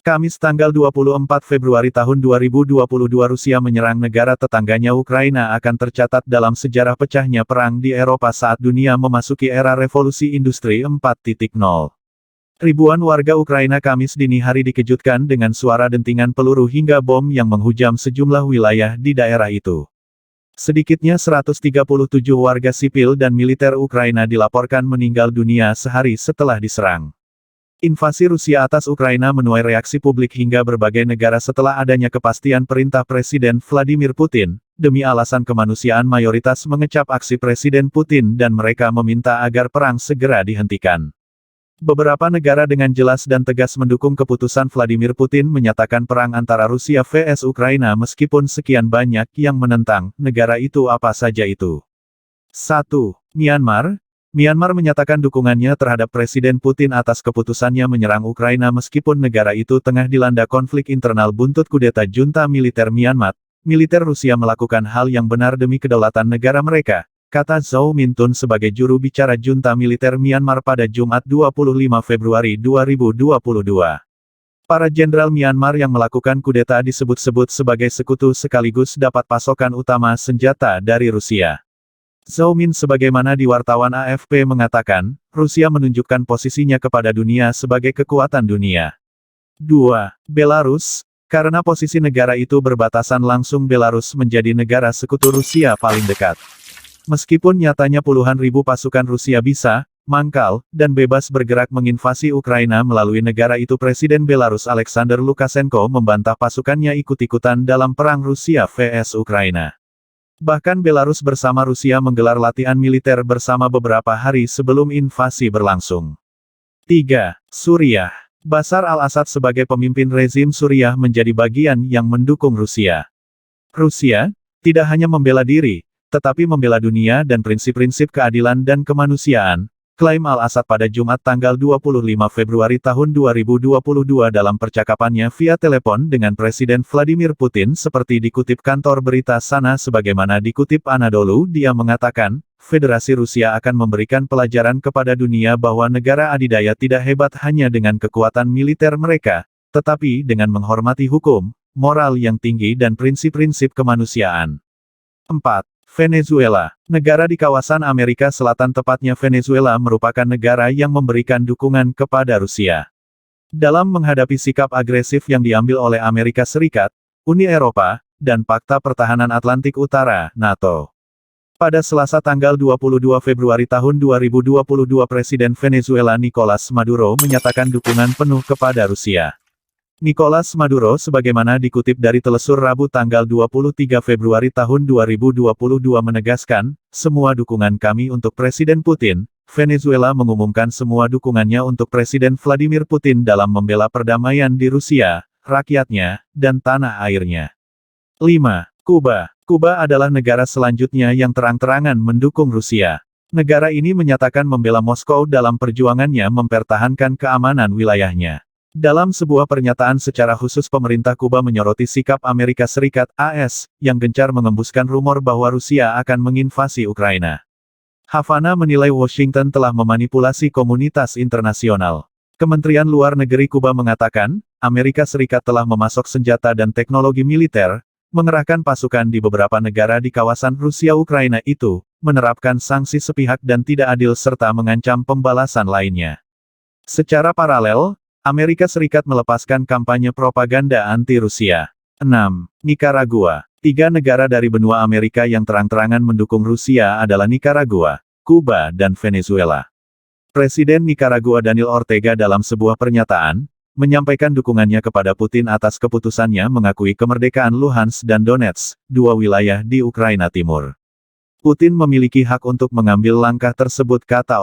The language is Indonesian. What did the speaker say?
Kamis tanggal 24 Februari tahun 2022 Rusia menyerang negara tetangganya Ukraina akan tercatat dalam sejarah pecahnya perang di Eropa saat dunia memasuki era revolusi industri 4.0. Ribuan warga Ukraina Kamis dini hari dikejutkan dengan suara dentingan peluru hingga bom yang menghujam sejumlah wilayah di daerah itu. Sedikitnya 137 warga sipil dan militer Ukraina dilaporkan meninggal dunia sehari setelah diserang. Invasi Rusia atas Ukraina menuai reaksi publik hingga berbagai negara setelah adanya kepastian perintah Presiden Vladimir Putin. Demi alasan kemanusiaan mayoritas mengecap aksi Presiden Putin dan mereka meminta agar perang segera dihentikan. Beberapa negara dengan jelas dan tegas mendukung keputusan Vladimir Putin menyatakan perang antara Rusia vs Ukraina meskipun sekian banyak yang menentang, negara itu apa saja itu. 1. Myanmar. Myanmar menyatakan dukungannya terhadap Presiden Putin atas keputusannya menyerang Ukraina meskipun negara itu tengah dilanda konflik internal buntut kudeta junta militer Myanmar. Militer Rusia melakukan hal yang benar demi kedaulatan negara mereka, kata Zhou Mintun sebagai juru bicara junta militer Myanmar pada Jumat 25 Februari 2022. Para jenderal Myanmar yang melakukan kudeta disebut-sebut sebagai sekutu sekaligus dapat pasokan utama senjata dari Rusia. Zhou Min sebagaimana di wartawan AFP mengatakan, Rusia menunjukkan posisinya kepada dunia sebagai kekuatan dunia. 2. Belarus. Karena posisi negara itu berbatasan langsung Belarus menjadi negara sekutu Rusia paling dekat. Meskipun nyatanya puluhan ribu pasukan Rusia bisa, mangkal, dan bebas bergerak menginvasi Ukraina melalui negara itu Presiden Belarus Alexander Lukashenko membantah pasukannya ikut-ikutan dalam perang Rusia vs Ukraina. Bahkan Belarus bersama Rusia menggelar latihan militer bersama beberapa hari sebelum invasi berlangsung. 3. Suriah. Bashar al-Assad sebagai pemimpin rezim Suriah menjadi bagian yang mendukung Rusia. Rusia tidak hanya membela diri, tetapi membela dunia dan prinsip-prinsip keadilan dan kemanusiaan, klaim al-Assad pada Jumat tanggal 25 Februari tahun 2022 dalam percakapannya via telepon dengan Presiden Vladimir Putin seperti dikutip kantor berita Sana sebagaimana dikutip Anadolu. Dia mengatakan, Federasi Rusia akan memberikan pelajaran kepada dunia bahwa negara adidaya tidak hebat hanya dengan kekuatan militer mereka, tetapi dengan menghormati hukum, moral yang tinggi dan prinsip-prinsip kemanusiaan. 4. Venezuela. Negara di kawasan Amerika Selatan tepatnya Venezuela merupakan negara yang memberikan dukungan kepada Rusia. Dalam menghadapi sikap agresif yang diambil oleh Amerika Serikat, Uni Eropa, dan Pakta Pertahanan Atlantik Utara, NATO. Pada Selasa tanggal 22 Februari tahun 2022 Presiden Venezuela Nicolás Maduro menyatakan dukungan penuh kepada Rusia. Nicolás Maduro sebagaimana dikutip dari Telesur Rabu tanggal 23 Februari tahun 2022 menegaskan, semua dukungan kami untuk Presiden Putin. Venezuela mengumumkan semua dukungannya untuk Presiden Vladimir Putin dalam membela perdamaian di Rusia, rakyatnya, dan tanah airnya. 5. Kuba. Kuba adalah negara selanjutnya yang terang-terangan mendukung Rusia. Negara ini menyatakan membela Moskow dalam perjuangannya mempertahankan keamanan wilayahnya. Dalam sebuah pernyataan secara khusus pemerintah Kuba menyoroti sikap Amerika Serikat (AS) yang gencar mengembuskan rumor bahwa Rusia akan menginvasi Ukraina. Havana menilai Washington telah memanipulasi komunitas internasional. Kementerian Luar Negeri Kuba mengatakan, Amerika Serikat telah memasok senjata dan teknologi militer, mengerahkan pasukan di beberapa negara di kawasan Rusia-Ukraina itu, menerapkan sanksi sepihak dan tidak adil serta mengancam pembalasan lainnya. Secara paralel, Amerika Serikat melepaskan kampanye propaganda anti-Rusia. 6. Nikaragua. 3 negara dari benua Amerika yang terang-terangan mendukung Rusia adalah Nikaragua, Kuba dan Venezuela. Presiden Nikaragua Daniel Ortega dalam sebuah pernyataan, menyampaikan dukungannya kepada Putin atas keputusannya mengakui kemerdekaan Luhansk dan Donetsk, 2 wilayah di Ukraina Timur. Putin memiliki hak untuk mengambil langkah tersebut kata